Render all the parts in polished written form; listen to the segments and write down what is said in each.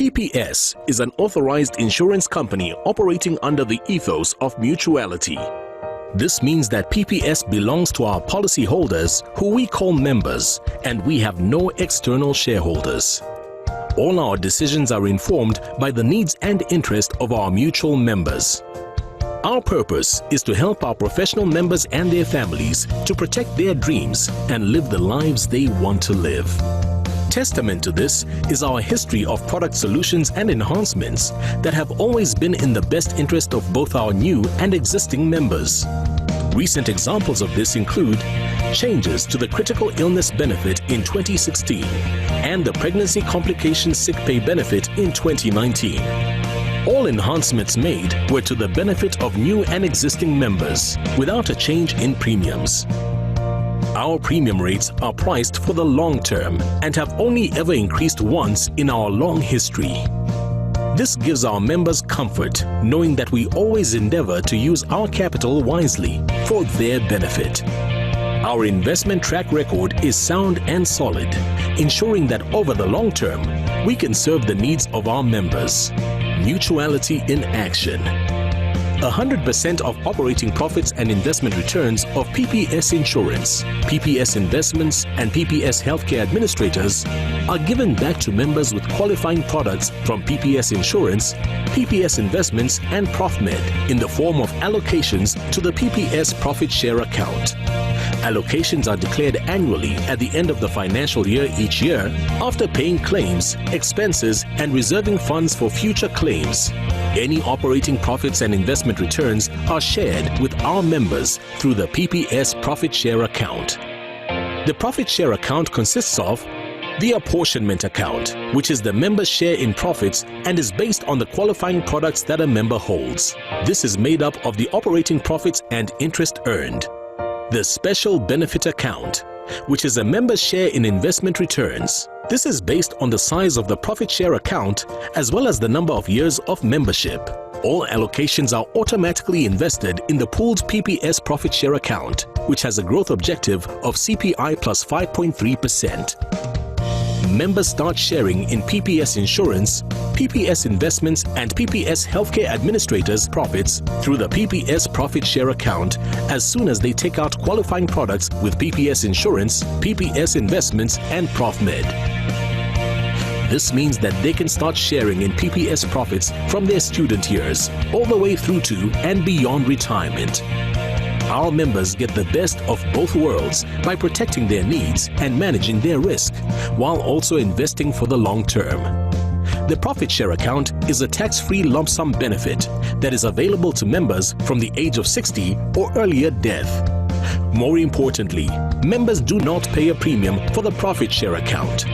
PPS is an authorized insurance company operating under the ethos of mutuality. This means that PPS belongs to our policyholders, who we call members, and we have no external shareholders. All our decisions are informed by the needs and interest of our mutual members. Our purpose is to help our professional members and their families to protect their dreams and live the lives they want to live. Testament to this is our history of product solutions and enhancements that have always been in the best interest of both our new and existing members. Recent examples of this include changes to the critical illness benefit in 2016 and the pregnancy complications sick pay benefit in 2019. All enhancements made were to the benefit of new and existing members without a change in premiums. Our premium rates are priced for the long term and have only ever increased once in our long history. This gives our members comfort, knowing that we always endeavor to use our capital wisely for their benefit. Our investment track record is sound and solid, ensuring that over the long term, we can serve the needs of our members. Mutuality in action. 100% of operating profits and investment returns of PPS Insurance, PPS Investments, and PPS Healthcare Administrators are given back to members with qualifying products from PPS Insurance, PPS Investments, and ProfMed in the form of allocations to the PPS Profit Share account. Allocations are declared annually at the end of the financial year each year after paying claims, expenses, and reserving funds for future claims. Any operating profits and investment returns are shared with our members through the PPS Profit Share account. The Profit Share account consists of the apportionment account, which is the member's share in profits and is based on the qualifying products that a member holds. This is made up of the operating profits and interest earned. The special benefit account, which is a member's share in investment returns. This is based on the size of the profit share account as well as the number of years of membership. All allocations are automatically invested in the pooled PPS profit share account, which has a growth objective of CPI plus 5.3%. Members start sharing in PPS Insurance, PPS Investments, and PPS Healthcare Administrators' profits through the PPS Profit Share account as soon as they take out qualifying products with PPS Insurance, PPS Investments, and ProfMed. This means that they can start sharing in PPS profits from their student years all the way through to and beyond retirement. Our members get the best of both worlds by protecting their needs and managing their risk, while also investing for the long term. The Profit Share account is a tax-free lump sum benefit that is available to members from the age of 60 or earlier death. More importantly, members do not pay a premium for the Profit Share account.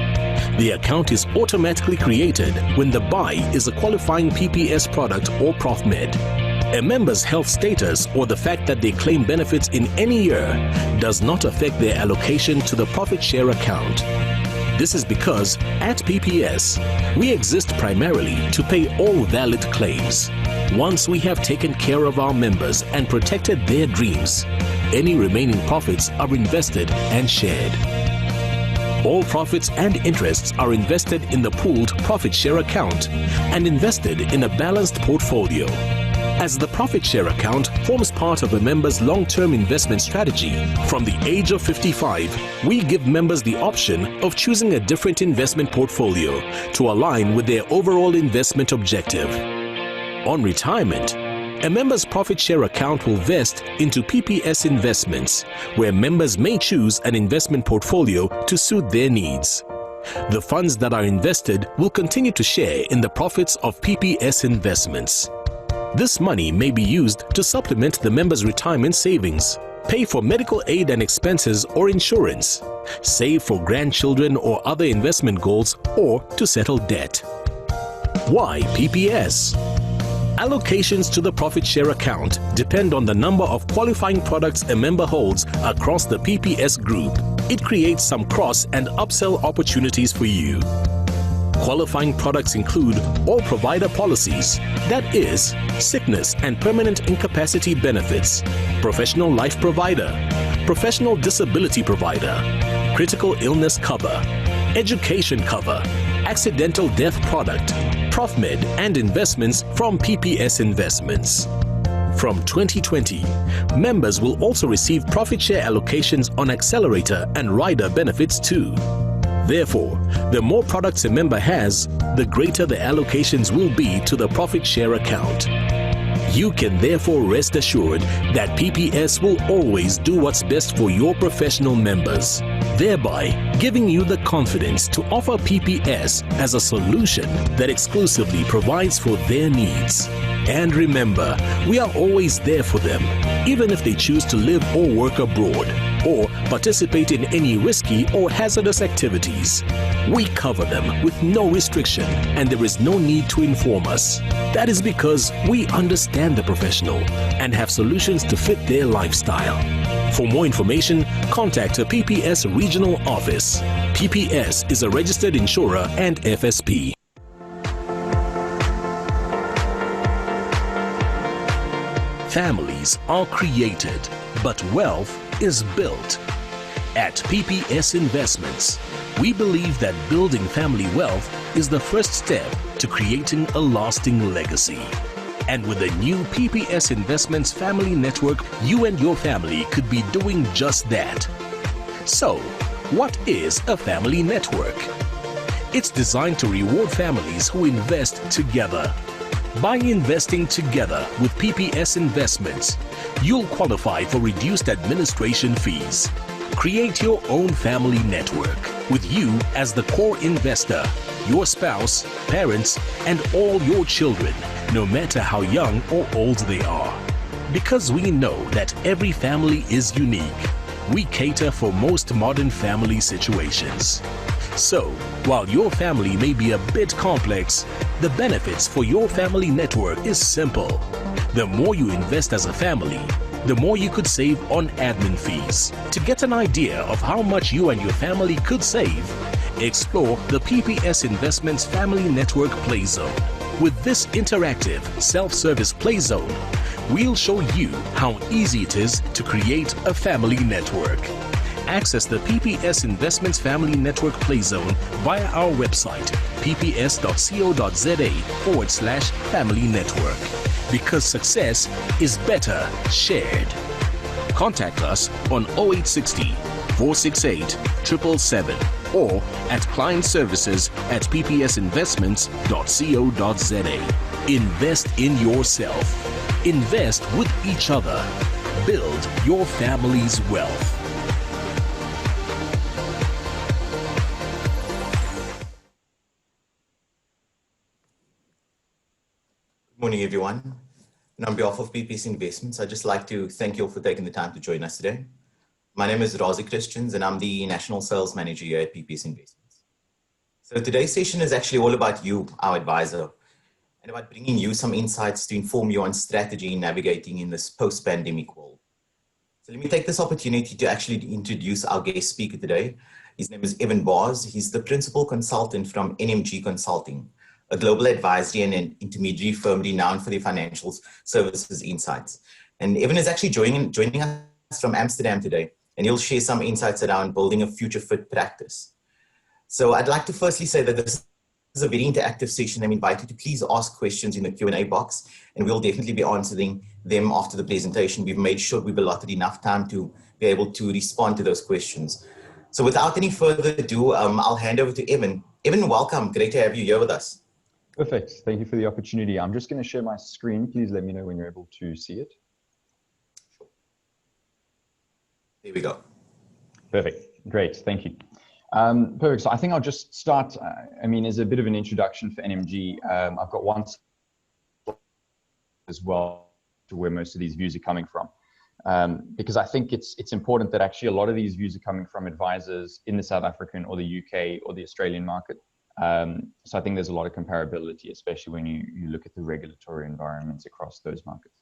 The account is automatically created when the buy is a qualifying PPS product or ProfMed. A member's health status or the fact that they claim benefits in any year does not affect their allocation to the Profit Share account. This is because at PPS, we exist primarily to pay all valid claims. Once we have taken care of our members and protected their dreams, any remaining profits are invested and shared. All profits and interests are invested in the pooled Profit Share account and invested in a balanced portfolio. As the Profit Share account forms part of a member's long-term investment strategy, from the age of 55, we give members the option of choosing a different investment portfolio to align with their overall investment objective. On retirement, a member's Profit Share account will vest into PPS Investments, where members may choose an investment portfolio to suit their needs. The funds that are invested will continue to share in the profits of PPS Investments. This money may be used to supplement the member's retirement savings, pay for medical aid and expenses or insurance, save for grandchildren or other investment goals, or to settle debt. Why PPS? Allocations to the Profit Share account depend on the number of qualifying products a member holds across the PPS group. It creates some cross and upsell opportunities for you. Qualifying products include all provider policies, that is, sickness and permanent incapacity benefits, professional life provider, professional disability provider, critical illness cover, education cover, accidental death product, ProfMed and investments from PPS Investments. From 2020, members will also receive profit share allocations on accelerator and rider benefits too. Therefore, the more products a member has, the greater the allocations will be to the profit share account. You can therefore rest assured that PPS will always do what's best for your professional members, thereby giving you the confidence to offer PPS as a solution that exclusively provides for their needs. And remember, we are always there for them, even if they choose to live or work abroad, or participate in any risky or hazardous activities. We cover them with no restriction, and there is no need to inform us. That is because we understand the professional and have solutions to fit their lifestyle. For more information, contact a PPS regional office. PPS is a registered insurer and FSP. Families are created, but wealth is built. At PPS Investments, we believe that building family wealth is the first step to creating a lasting legacy. And with the new PPS Investments Family Network, you and your family could be doing just that. So, what is a family network? It's designed to reward families who invest together. By investing together with PPS Investments, you'll qualify for reduced administration fees. Create your own family network with you as the core investor, your spouse, parents, and all your children, no matter how young or old they are. Because we know that every family is unique, we cater for most modern family situations. So, while your family may be a bit complex, the benefits for your family network is simple. The more you invest as a family, the more you could save on admin fees. To get an idea of how much you and your family could save, explore the PPS Investments Family Network Play Zone. With this interactive, self-service play zone, we'll show you how easy it is to create a family network. Access the PPS Investments Family Network Play Zone via our website, pps.co.za/family network. Because success is better shared. Contact us on 0860 468 777 or at clientservices@ppsinvestments.co.za. Invest in yourself. Invest with each other. Build your family's wealth. Good morning, everyone. And on behalf of PPS Investments, I'd just like to thank you all for taking the time to join us today. My name is Razi Christians, and I'm the National Sales Manager here at PPS Investments. So today's session is actually all about you, our advisor, and about bringing you some insights to inform you on strategy in navigating in this post-pandemic world. So let me take this opportunity to actually introduce our guest speaker today. His name is Evan Baars. He's the Principal Consultant from NMG Consulting, a global advisory and an intermediary firm renowned for their financial services insights. And Evan is actually joining us from Amsterdam today, and he'll share some insights around building a future-fit practice. So I'd like to firstly say that this is a very interactive session. I'm invited to please ask questions in the Q&A box, and we'll definitely be answering them after the presentation. We've made sure we've allotted enough time to be able to respond to those questions. So without any further ado, I'll hand over to Evan. Evan, welcome. Great to have you here with us. Perfect. Thank you for the opportunity. I'm just going to share my screen. Please let me know when you're able to see it. Here we go. Perfect. Great. Thank you. Perfect. So I think I'll just start, as a bit of an introduction for NMG. I've got one as well to where most of these views are coming from. Because I think it's important that actually a lot of these views are coming from advisors in the South African or the UK or the Australian market. So I think there's a lot of comparability, especially when you look at the regulatory environments across those markets.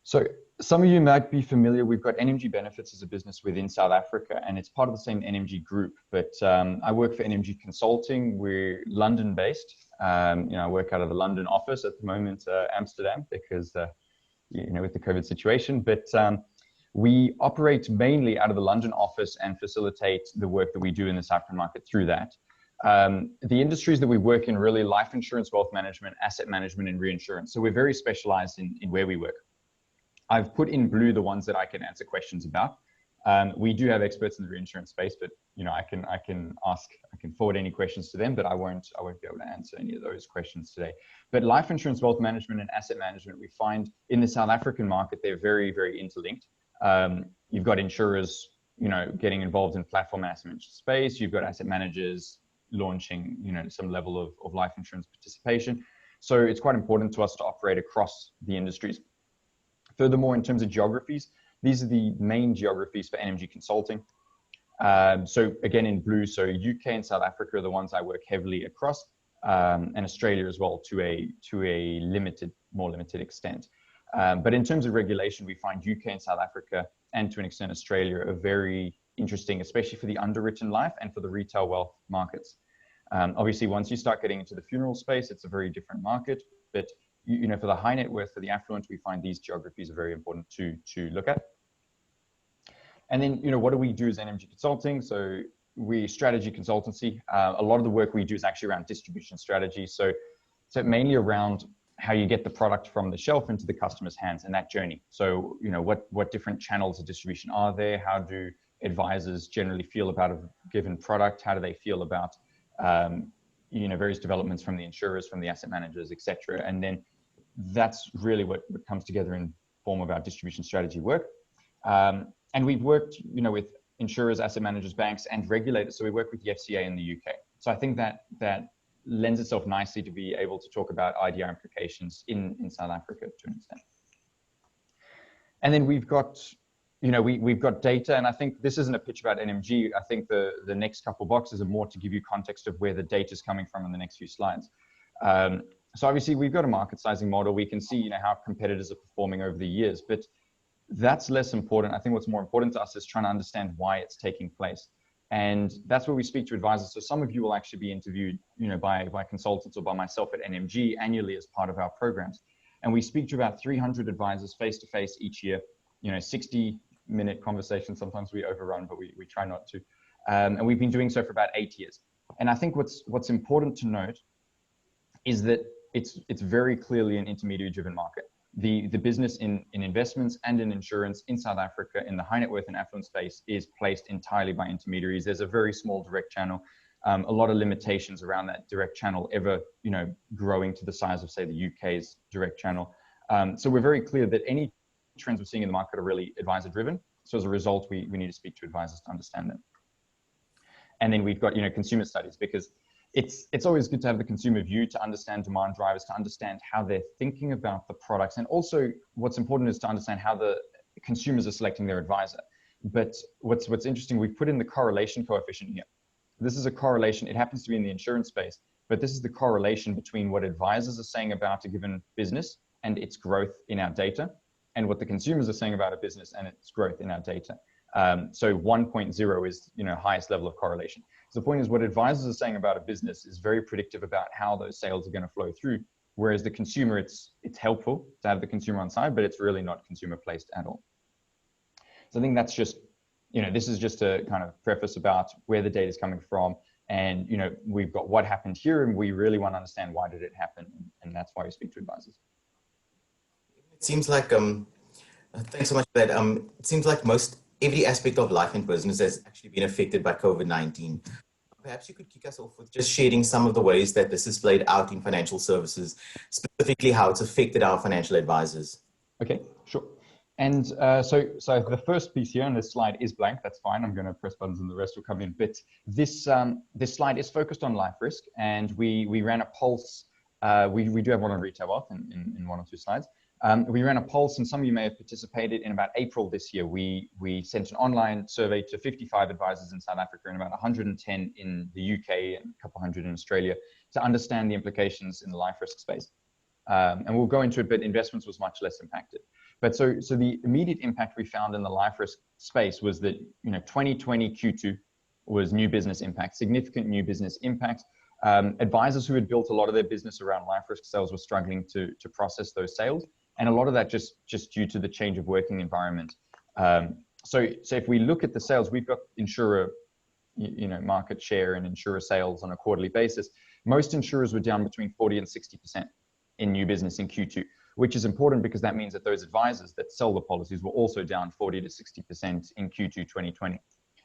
So some of you might be familiar, we've got NMG Benefits as a business within South Africa, and it's part of the same NMG group, but I work for NMG Consulting. We're London-based. I work out of the London office at the moment, Amsterdam, because, with the COVID situation, but we operate mainly out of the London office and facilitate the work that we do in the South African market through that. The industries that we work in really life insurance, wealth management, asset management, and reinsurance. So we're very specialized in where we work. I've put in blue the ones that I can answer questions about. We do have experts in the reinsurance space, but I can forward any questions to them, but I won't be able to answer any of those questions today. But life insurance, wealth management, and asset management, we find in the South African market, they're very, very interlinked. You've got insurers, getting involved in platform asset management space. You've got asset managers launching, some level of life insurance participation. So it's quite important to us to operate across the industries. Furthermore, in terms of geographies, these are the main geographies for NMG Consulting. So again, in blue, so UK and South Africa are the ones I work heavily across, and Australia as well to a more limited extent. But in terms of regulation, we find UK and South Africa, and to an extent Australia, are very interesting, especially for the underwritten life and for the retail wealth markets. Obviously, once you start getting into the funeral space, it's a very different market. But for the high net worth, for the affluent, we find these geographies are very important to look at. And then, what do we do as NMG Consulting? So we strategy consultancy. A lot of the work we do is actually around distribution strategy. So mainly around how you get the product from the shelf into the customer's hands and that journey. So, what different channels of distribution are there? How do advisors generally feel about a given product? How do they feel about, various developments from the insurers, from the asset managers, etc. And then that's really what comes together in form of our distribution strategy work. And we've worked, with insurers, asset managers, banks, and regulators. So we work with the FCA in the UK. So I think that lends itself nicely to be able to talk about IDR implications in South Africa to an extent. And then we've got, we've got data, and I think this isn't a pitch about NMG. I think the next couple boxes are more to give you context of where the data is coming from in the next few slides. So obviously we've got a market sizing model. We can see, how competitors are performing over the years, but that's less important. I think what's more important to us is trying to understand why it's taking place. And that's where we speak to advisors. So some of you will actually be interviewed, by consultants or by myself at NMG annually as part of our programs. And we speak to about 300 advisors face to face each year, 60-minute conversations. Sometimes we overrun, but we try not to. And we've been doing so for about 8 years. And I think what's important to note is that it's very clearly an intermediary driven market. The business in investments and in insurance in South Africa in the high net worth and affluent space is placed entirely by intermediaries. There's a very small direct channel, a lot of limitations around that direct channel ever, growing to the size of, say, the UK's direct channel. So we're very clear that any trends we're seeing in the market are really advisor driven. So as a result, we need to speak to advisors to understand them. And then we've got, consumer studies, because it's always good to have the consumer view, to understand demand drivers, to understand how they're thinking about the products. And also what's important is to understand how the consumers are selecting their advisor. But what's interesting, we've put in the correlation coefficient here. This is a correlation. It happens to be in the insurance space, but this is the correlation between what advisors are saying about a given business and its growth in our data, and what the consumers are saying about a business and its growth in our data. So 1.0 is, highest level of correlation. So the point is, what advisors are saying about a business is very predictive about how those sales are going to flow through. Whereas the consumer, it's helpful to have the consumer on side, but it's really not consumer placed at all. So I think that's just, this is just a kind of preface about where the data is coming from. And, we've got what happened here, and we really want to understand why did it happen. And that's why we speak to advisors. It seems like, thanks so much for that. It seems like every aspect of life and business has actually been affected by COVID-19. Perhaps you could kick us off with just sharing some of the ways that this has played out in financial services, specifically how it's affected our financial advisors. Okay, sure. And so the first piece here on this slide is blank. That's fine. I'm going to press buttons and the rest will come in. But this slide is focused on life risk, and we ran a pulse. We do have one on retail wealth in one or two slides. We ran a pulse, and some of you may have participated. In about April this year, we sent an online survey to 55 advisors in South Africa and about 110 in the UK and a couple hundred in Australia to understand the implications in the life risk space. And we'll go into it, but investments was much less impacted. But so the immediate impact we found in the life risk space was that 2020 Q2 was new business impact, significant new business impact. Advisors who had built a lot of their business around life risk sales were struggling to process those sales. And a lot of that just due to the change of working environment. So if we look at the sales, we've got insurer market share and insurer sales on a quarterly basis, most insurers were down between 40 and 60% in new business in Q2, which is important because that means that those advisors that sell the policies were also down 40 to 60% in Q2 2020.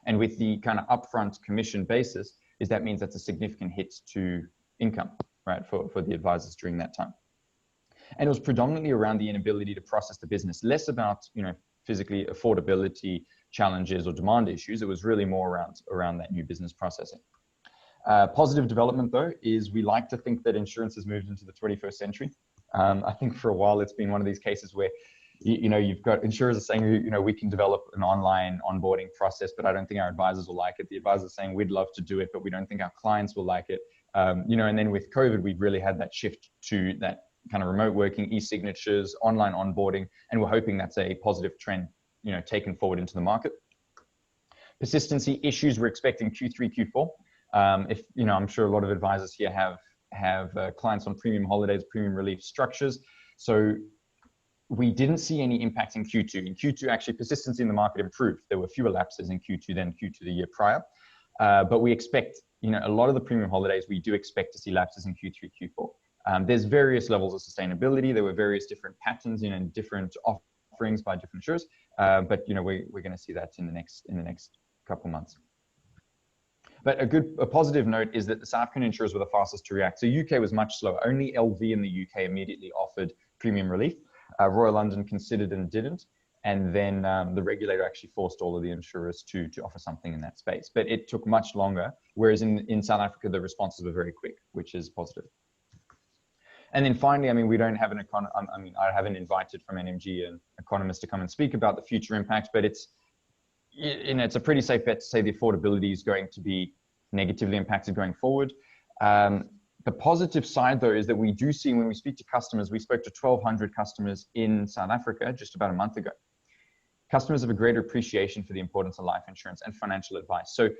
And with the kind of upfront commission basis, that means that's a significant hit to income, right, for the advisors during that time. And it was predominantly around the inability to process the business, less about, physically affordability challenges or demand issues. It was really more around that new business processing. Positive development, though, is we like to think that insurance has moved into the 21st century. I think for a while it's been one of these cases where, you've got insurers are saying, we can develop an online onboarding process, but I don't think our advisors will like it. The advisors are saying we'd love to do it, but we don't think our clients will like it. And then with COVID, we've really had that shift to that kind of remote working, e-signatures, online onboarding, and we're hoping that's a positive trend, taken forward into the market. Persistency issues we're expecting Q3, Q4. I'm sure a lot of advisors here have clients on premium holidays, premium relief structures. So we didn't see any impact in Q2. In Q2, actually, persistency in the market improved. There were fewer lapses in Q2 than Q2 the year prior. But we expect, a lot of the premium holidays, we do expect to see lapses in Q3, Q4. There's various levels of sustainability. There were various different patterns, and different offerings by different insurers. But we're going to see that in the next couple months. But a positive note is that the South African insurers were the fastest to react. So UK was much slower. Only LV in the UK immediately offered premium relief. Royal London considered and didn't. And then the regulator actually forced all of the insurers to offer something in that space. But it took much longer, whereas in South Africa, the responses were very quick, which is positive. And then finally, we don't have I haven't invited from NMG an economist to come and speak about the future impact, but it's a pretty safe bet to say the affordability is going to be negatively impacted going forward. The positive side, though, is that we do see when we speak to customers, we spoke to 1,200 customers in South Africa just about a month ago. Customers have a greater appreciation for the importance of life insurance and financial advice. So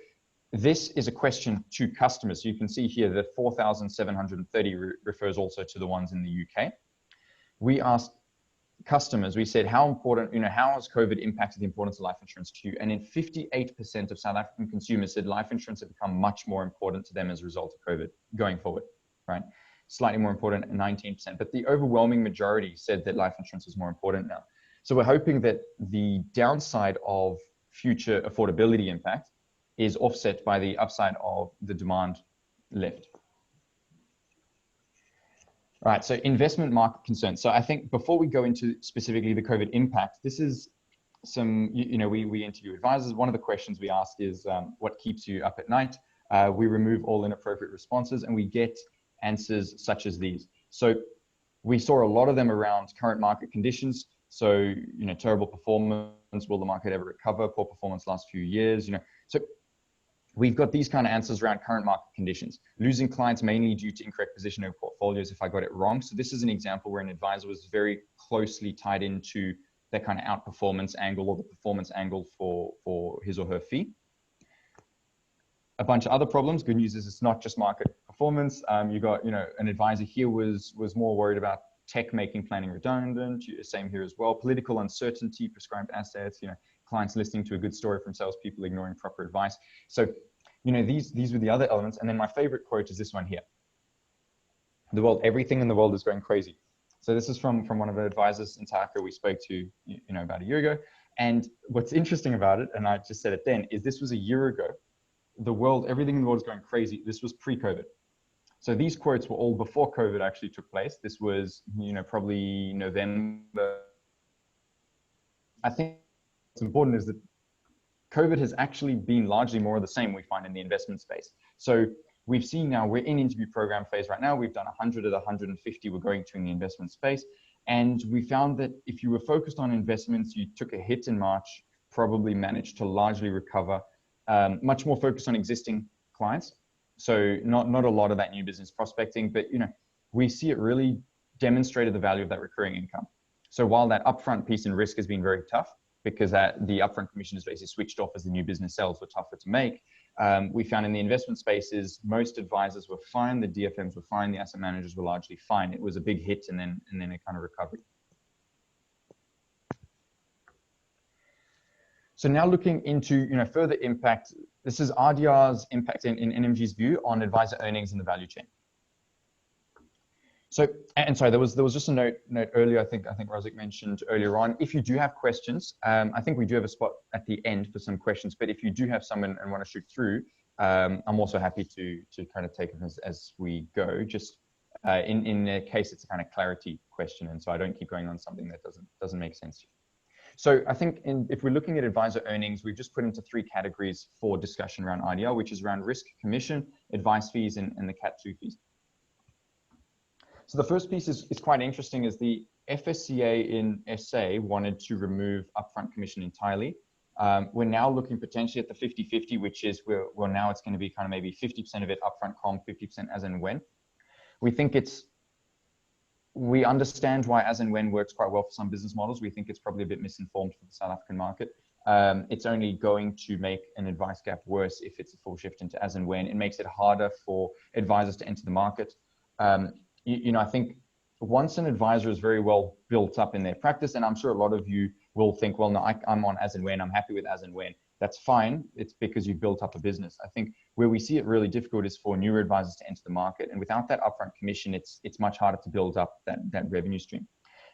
this is a question to customers. So you can see here that 4,730 refers also to the ones in the UK. We asked customers, we said, how important, how has COVID impacted the importance of life insurance to you? And in 58% of South African consumers said life insurance had become much more important to them as a result of COVID going forward, right? Slightly more important at 19%, but the overwhelming majority said that life insurance is more important now. So we're hoping that the downside of future affordability impact is offset by the upside of the demand lift. All right, so investment market concerns. So I think before we go into specifically the COVID impact, this is some, we interview advisors. One of the questions we ask is, what keeps you up at night? We remove all inappropriate responses and we get answers such as these. So we saw a lot of them around current market conditions. So, terrible performance, will the market ever recover? Poor performance last few years, So we've got these kind of answers around current market conditions. Losing clients mainly due to incorrect positioning of portfolios if I got it wrong. So this is an example where an advisor was very closely tied into that kind of outperformance angle or the performance angle for his or her fee. A bunch of other problems. Good news is it's not just market performance. You got, an advisor here was more worried about tech making planning redundant. Same here as well. Political uncertainty, prescribed assets, clients listening to a good story from salespeople, ignoring proper advice. So, these were the other elements. And then my favorite quote is this one here. Everything in the world is going crazy. So this is from one of the advisors in South Africa we spoke to, about a year ago. And what's interesting about it, and I just said it then, is this was a year ago. Everything in the world is going crazy. This was pre-COVID. So these quotes were all before COVID actually took place. This was, probably November. I think what's important is that COVID has actually been largely more of the same we find in the investment space. So we've seen now, we're in interview program phase right now. We've done 100 of the 150 we're going to in the investment space. And we found that if you were focused on investments, you took a hit in March, probably managed to largely recover, much more focused on existing clients. So not a lot of that new business prospecting, but we see it really demonstrated the value of that recurring income. So while that upfront piece and risk has been very tough because the upfront commission is basically switched off as the new business sales were tougher to make, we found in the investment spaces, most advisors were fine, the DFMs were fine, the asset managers were largely fine. It was a big hit and then a kind of recovery. So now looking into further impact This is RDR's impact in NMG's view on advisor earnings in the value chain. So, and sorry, there was just a note earlier. I think Rosic mentioned earlier on. If you do have questions, I think we do have a spot at the end for some questions. But if you do have some and want to shoot through, I'm also happy to kind of take them as we go. Just in a case it's a kind of clarity question, and so I don't keep going on something that doesn't make sense to you. So I think if we're looking at advisor earnings, we've just put into 3 categories for discussion around IDR, which is around risk, commission, advice fees, and the Cat 2 fees. So the first piece is quite interesting, is the FSCA in SA wanted to remove upfront commission entirely. We're now looking potentially at the 50-50, which is well, now it's going to be kind of maybe 50% of it upfront comp, 50% as and when. We understand why as and when works quite well for some business models. We think it's probably a bit misinformed for the South African market. It's only going to make an advice gap worse if it's a full shift into as and when. It makes it harder for advisors to enter the market. I think once an advisor is very well built up in their practice, and I'm sure a lot of you will think, well, no, I'm on as and when, I'm happy with as and when. That's fine. It's because you built up a business. I think where we see it really difficult is for newer advisors to enter the market. And without that upfront commission, it's much harder to build up that revenue stream.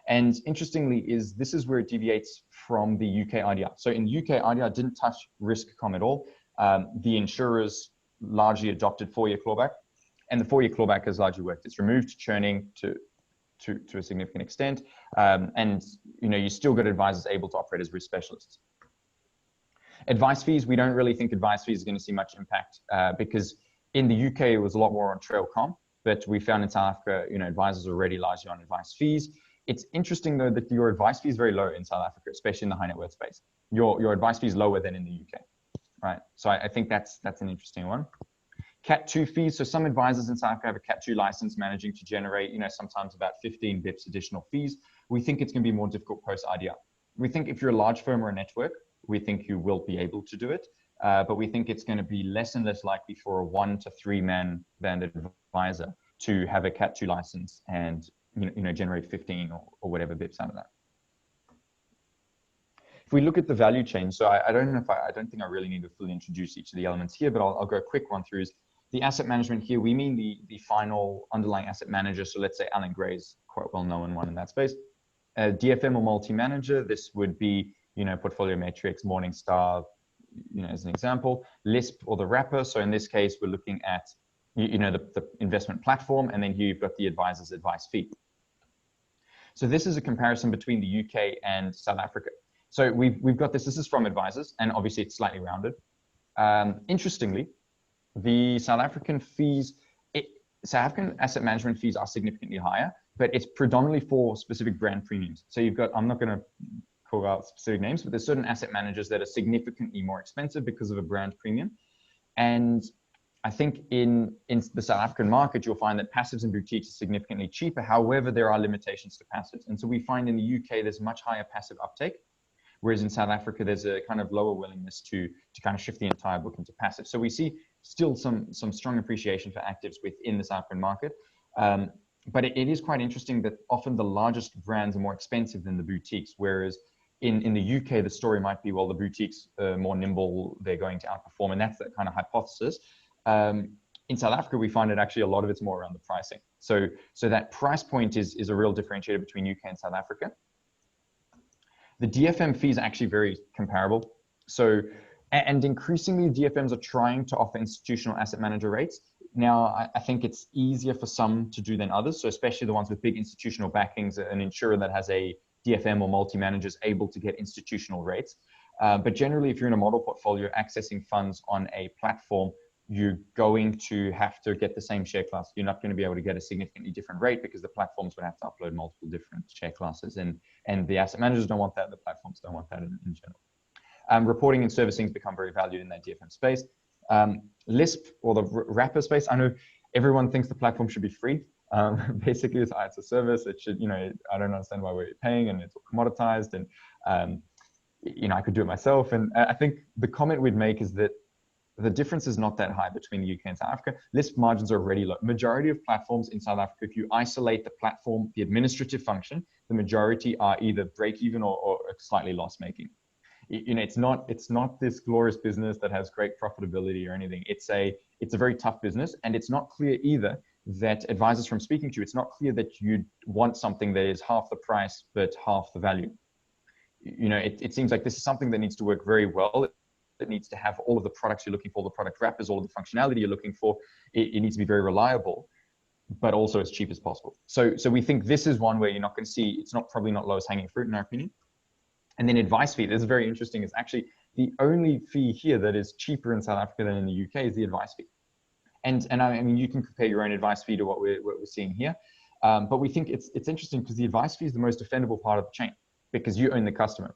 And interestingly, this is where it deviates from the UK IDR. So in UK IDR didn't touch risk com at all. The insurers largely adopted 4-year clawback, and the 4-year clawback has largely worked. It's removed churning to a significant extent. And you still got advisors able to operate as risk specialists. Advice fees, we don't really think advice fees are going to see much impact because in the UK, it was a lot more on trail comp, but we found in South Africa, advisors are already largely on advice fees. It's interesting though that your advice fee is very low in South Africa, especially in the high net worth space. Your advice fee is lower than in the UK, right? So I think that's an interesting one. Cat 2 fees. So some advisors in South Africa have a Cat 2 license managing to generate, sometimes about 15 bips additional fees. We think it's going to be more difficult post IDR. We think if you're a large firm or a network, we think you will be able to do it. But we think it's going to be less and less likely for a 1 to 3 man band advisor to have a Cat 2 license and, generate 15 or whatever bips out of that. If we look at the value chain, so I don't think I really need to fully introduce each of the elements here, but I'll go a quick one through. Is the asset management here, we mean the final underlying asset manager. So let's say Alan Gray's quite well known one in that space. DFM or multi-manager, this would be, Portfolio Metrics, Morningstar, as an example. LISP or the wrapper. So in this case, we're looking at, the investment platform, and then here you've got the advisor's advice fee. So this is a comparison between the UK and South Africa. So we've got this is from advisors, and obviously it's slightly rounded. Interestingly, the South African fees, South African asset management fees are significantly higher, but it's predominantly for specific brand premiums. So you've got, I'm not going to call out specific names, but there's certain asset managers that are significantly more expensive because of a brand premium. And I think in the South African market, you'll find that passives and boutiques are significantly cheaper. However, there are limitations to passives. And so we find in the UK, there's much higher passive uptake, whereas in South Africa, there's a kind of lower willingness to kind of shift the entire book into passive. So we see still some strong appreciation for actives within the South African market. But it is quite interesting that often the largest brands are more expensive than the boutiques, whereas in the UK, the story might be, well, the boutiques are more nimble, they're going to outperform, and that's the kind of hypothesis. In South Africa, we find it actually a lot of it's more around the pricing. So that price point is a real differentiator between UK and South Africa. The DFM fees are actually very comparable. So, and increasingly DFMs are trying to offer institutional asset manager rates. Now, I think it's easier for some to do than others. So especially the ones with big institutional backings, an insurer that has a DFM or multi-manager is able to get institutional rates. But generally, if you're in a model portfolio accessing funds on a platform, you're going to have to get the same share class. You're not going to be able to get a significantly different rate because the platforms would have to upload multiple different share classes. And the asset managers don't want that. The platforms don't want that in general. Reporting and servicing has become very valued in that DFM space. LISP or the wrapper space, I know everyone thinks the platform should be free. Basically, it's a service. It should, I don't understand why we're paying, and it's commoditized. And, I could do it myself. And I think the comment we'd make is that the difference is not that high between the UK and South Africa. LISP margins are already low. Majority of platforms in South Africa, if you isolate the platform, the administrative function, the majority are either break even or slightly loss making. You know, it's not this glorious business that has great profitability or anything. It's a very tough business, and it's not clear either that advisors from speaking to you, it's not clear that you want something that is half the price but half the value. You know, it seems like this is something that needs to work very well. It needs to have all of the products you're looking for, the product wrappers, all of the functionality you're looking for. It needs to be very reliable, but also as cheap as possible. So we think this is one where you're not going to see, it's probably not lowest hanging fruit in our opinion. And then advice fee, this is very interesting. It's actually the only fee here that is cheaper in South Africa than in the UK is the advice fee. And I mean, you can compare your own advice fee to what we're seeing here. But we think it's interesting because the advice fee is the most defendable part of the chain because you own the customer.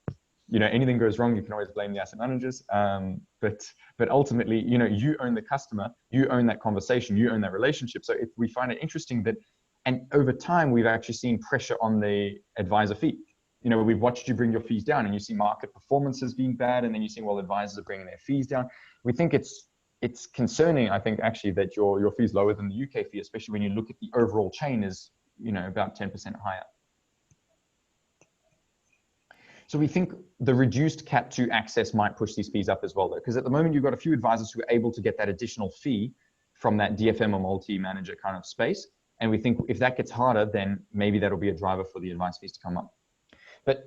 You know, anything goes wrong, you can always blame the asset managers. But ultimately, you know, you own the customer, you own that conversation, you own that relationship. So if we find it interesting that, and over time, we've actually seen pressure on the advisor fee. You know, we've watched you bring your fees down and you see market performances being bad. And then you see, well, advisors are bringing their fees down. We think it's concerning, I think, actually, that your fees lower than the UK fee, especially when you look at the overall chain is, you know, about 10% higher. So we think the reduced Cat 2 access might push these fees up as well, though, because at the moment you've got a few advisors who are able to get that additional fee from that DFM or multi-manager kind of space. And we think if that gets harder, then maybe that'll be a driver for the advice fees to come up. But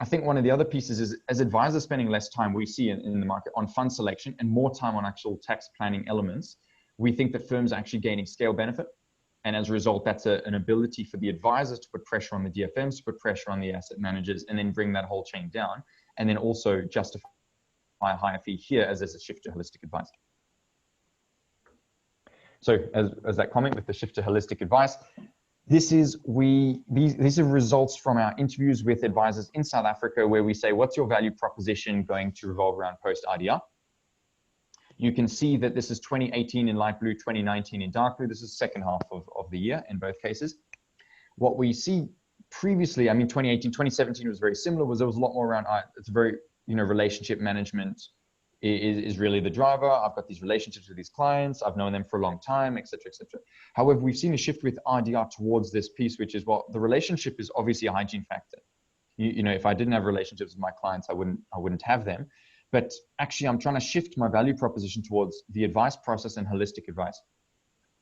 I think one of the other pieces is as advisors spending less time we see in the market on fund selection and more time on actual tax planning elements, we think that firms are actually gaining scale benefit. And as a result, that's an ability for the advisors to put pressure on the DFMs, to put pressure on the asset managers, and then bring that whole chain down. And then also justify a higher fee here as there's a shift to holistic advice. So as that comment with the shift to holistic advice, these are results from our interviews with advisors in South Africa where we say, what's your value proposition going to revolve around post-IDR? You can see that this is 2018 in light blue, 2019 in dark blue. This is the second half of the year in both cases. What we see previously, I mean, 2018, 2017 was very similar, there was a lot more around, it's very, you know, relationship management is really the driver. I've got these relationships with these clients. I've known them for a long time, et cetera, et cetera. However, we've seen a shift with RDR towards this piece, which is, well, the relationship is obviously a hygiene factor. You know, if I didn't have relationships with my clients, I wouldn't have them. But actually, I'm trying to shift my value proposition towards the advice process and holistic advice.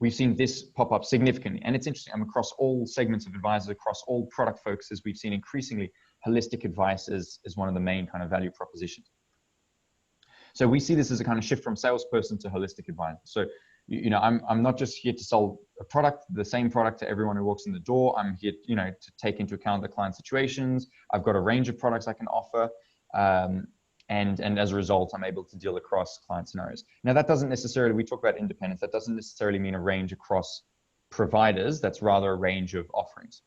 We've seen this pop up significantly. And it's interesting, across all segments of advisors, across all product focuses, we've seen increasingly holistic advice as one of the main kind of value propositions. So we see this as a kind of shift from salesperson to holistic advisor. So, you know, I'm not just here to sell a product, the same product to everyone who walks in the door. I'm here, you know, to take into account the client situations. I've got a range of products I can offer. And as a result, I'm able to deal across client scenarios. Now, that doesn't necessarily, we talk about independence, that doesn't necessarily mean a range across providers. That's rather a range of offerings.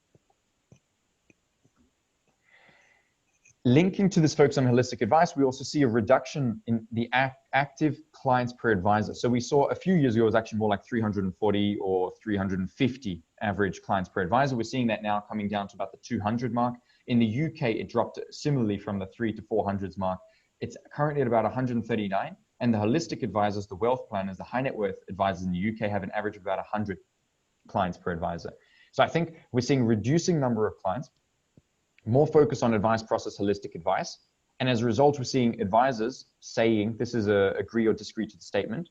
Linking to this focus on holistic advice, we also see a reduction in the active clients per advisor. So we saw a few years ago, it was actually more like 340 or 350 average clients per advisor. We're seeing that now coming down to about the 200 mark. In the UK, it dropped similarly from the 300 to 400s mark. It's currently at about 139. And the holistic advisors, the wealth planners, the high net worth advisors in the UK have an average of about 100 clients per advisor. So I think we're seeing reducing number of clients, more focus on advice process, holistic advice. And as a result, we're seeing advisors saying, this is a agree or disagree to the statement,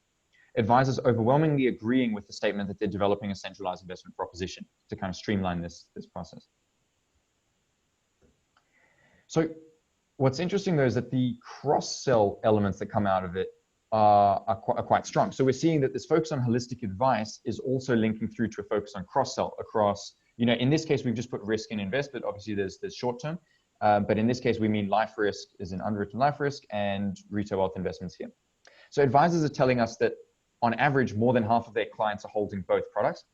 advisors overwhelmingly agreeing with the statement that they're developing a centralized investment proposition to kind of streamline this process. So what's interesting though is that the cross-sell elements that come out of it are quite strong. So we're seeing that this focus on holistic advice is also linking through to a focus on cross-sell across, you know, in this case, we've just put risk and invest, but obviously there's short term. But in this case, we mean life risk is an underwritten life risk and retail wealth investments here. So advisors are telling us that on average, more than half of their clients are holding both products.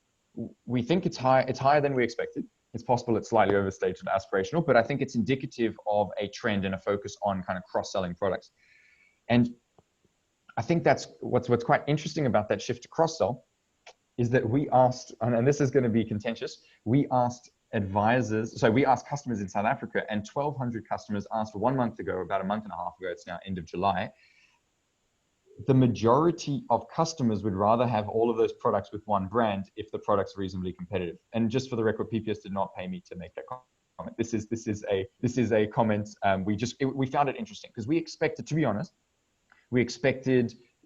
We think it's higher than we expected. It's possible it's slightly overstated and aspirational, but I think it's indicative of a trend and a focus on kind of cross-selling products. And I think that's what's quite interesting about that shift to cross-sell is that we asked, and this is going to be contentious, we asked advisors, so we asked customers in South Africa, and 1,200 customers asked 1 month ago, about a month and a half ago, it's now end of July, the majority of customers would rather have all of those products with one brand if the product's reasonably competitive. And just for the record, PPS did not pay me to make that comment. This is a comment. We found it interesting because we expected, to be honest,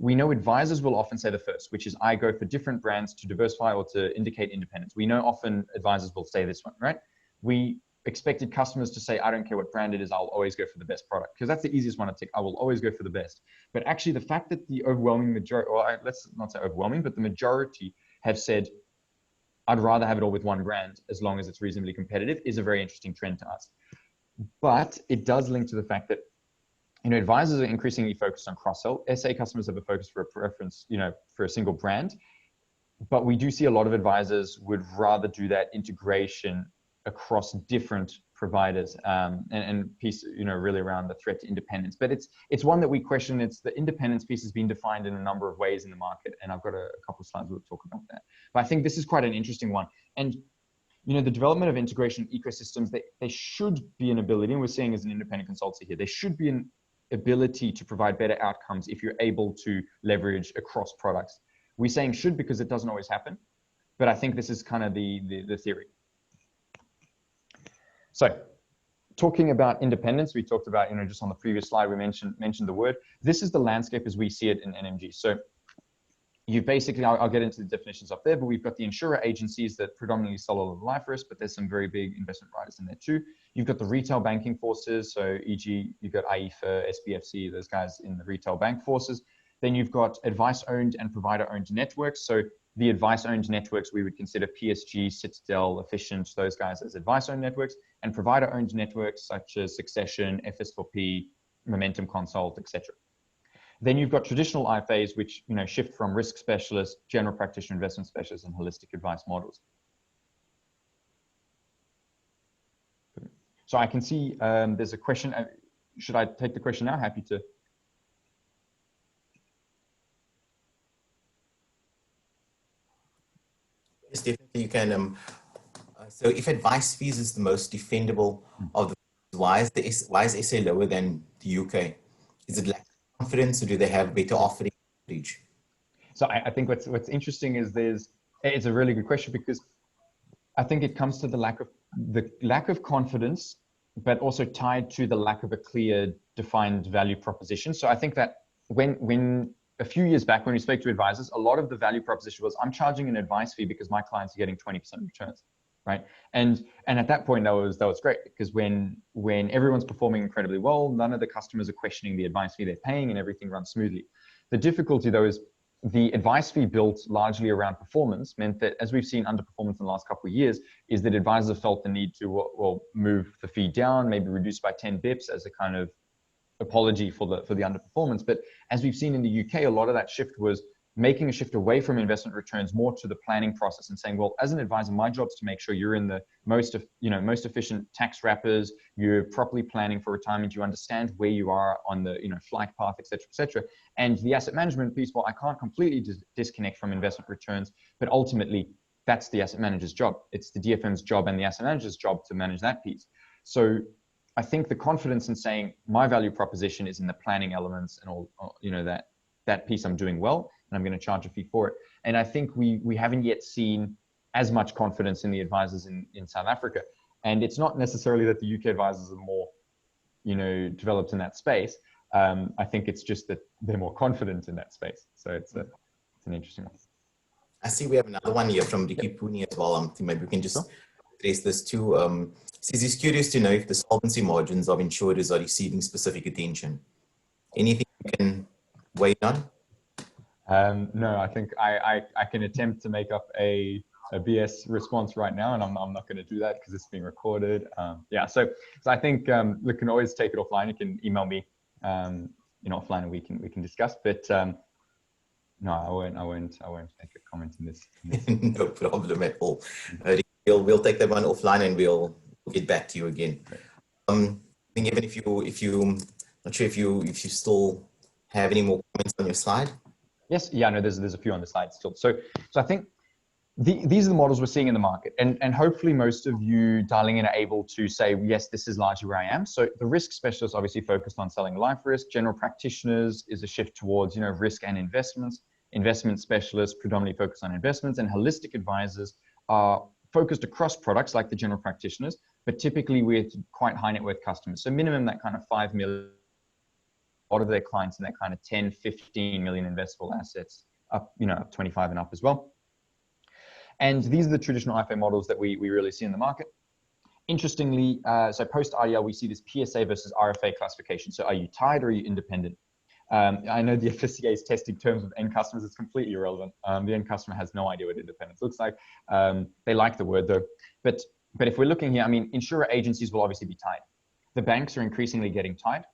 we know advisors will often say the first, which is I go for different brands to diversify or to indicate independence. We know often advisors will say this one, right? We expected customers to say, I don't care what brand it is, I'll always go for the best product, because that's the easiest one to tick. I will always go for the best. But actually the fact that the overwhelming majority, or let's not say overwhelming, but the majority have said, I'd rather have it all with one brand as long as it's reasonably competitive, is a very interesting trend to us. But it does link to the fact that, you know, advisors are increasingly focused on cross-sell. SA customers have a focus for a preference, you know, for a single brand. But we do see a lot of advisors would rather do that integration across different providers, and piece, you know, really around the threat to independence. But it's one that we question. It's the independence piece has been defined in a number of ways in the market, and I've got a couple of slides we'll talk about that. But I think this is quite an interesting one. And you know, the development of integration ecosystems, they should be an ability, and we're seeing as an independent consultancy here, there should be an ability to provide better outcomes if you're able to leverage across products. We're saying should because it doesn't always happen, but I think this is kind of the theory. So talking about independence, we talked about, you know, just on the previous slide, we mentioned the word. This is the landscape as we see it in NMG. So you basically, I'll get into the definitions up there, but we've got the insurer agencies that predominantly sell all of the life risk, but there's some very big investment writers in there too. You've got the retail banking forces. So e.g., you've got IEFA, SBFC, those guys in the retail bank forces. Then you've got advice-owned and provider-owned networks. So the advice-owned networks, we would consider PSG, Citadel, Efficient, those guys as advice-owned networks, and provider-owned networks such as Succession, FS4P, Momentum Consult, etc. Then you've got traditional IFAs, which, you know, shift from risk specialists, general practitioner investment specialists, and holistic advice models. So I can see there's a question. Should I take the question now? Happy to. Yes, definitely you can. So if advice fees is the most defendable of the, why is SA lower than the UK? Is it lack of confidence, or do they have better offering? So I think what's interesting is it's a really good question, because I think it comes to the lack of confidence, but also tied to the lack of a clear defined value proposition. So I think that when a few years back, when we spoke to advisors, a lot of the value proposition was, I'm charging an advice fee because my clients are getting 20% returns, right? And at that point, that was great, because when everyone's performing incredibly well, none of the customers are questioning the advice fee they're paying, and everything runs smoothly. The difficulty, though, is the advice fee built largely around performance meant that, as we've seen underperformance in the last couple of years, is that advisors felt the need to move the fee down, maybe reduce by 10 bips as a kind of apology for the underperformance. But as we've seen in the UK, a lot of that shift was making a shift away from investment returns more to the planning process, and saying, well, as an advisor, my job is to make sure you're in the most efficient tax wrappers, you're properly planning for retirement, you understand where you are on the flight path, et cetera, and the asset management piece. Well, I can't completely disconnect from investment returns, but ultimately that's the asset manager's job. It's the DFM's job and the asset manager's job to manage that piece. So I think the confidence in saying my value proposition is in the planning elements and all, that piece I'm doing well, and I'm going to charge a fee for it. And I think we haven't yet seen as much confidence in the advisors in South Africa. And it's not necessarily that the UK advisors are more, developed in that space. I think it's just that they're more confident in that space. So it's an interesting one. I see we have another one here from Ricky Pooney as well. Maybe we can just address this too. Says he's curious to know if the solvency margins of insurers are receiving specific attention. Anything you can weigh on? No, I think I can attempt to make up a BS response right now, and I'm not going to do that because it's being recorded. So I think we can always take it offline. You can email me, offline, and we can discuss. But no, I won't make a comment in this. No problem at all. We'll take that one offline, and we'll get back to you again. I think even if you not sure if you still have any more comments on your slide. Yes, no, there's a few on the slide still. So I think these are the models we're seeing in the market, and hopefully most of you dialing in are able to say, yes, this is largely where I am. So the risk specialists obviously focused on selling life risk. General practitioners is a shift towards risk and investments. Investment specialists predominantly focus on investments, and holistic advisors are focused across products like the general practitioners, but typically with quite high net worth customers. So minimum that kind of 5 million, a lot of their clients in that kind of 10, 15 million investable assets, up, up 25 and up as well. And these are the traditional IFA models that we really see in the market. Interestingly, so post IDR, we see this PSA versus RFA classification. So are you tied or are you independent? I know the FSCA is testing terms with end customers. It's completely irrelevant. The end customer has no idea what independence looks like. They like the word though. But if we're looking here, I mean, insurer agencies will obviously be tied. The banks are increasingly getting tied.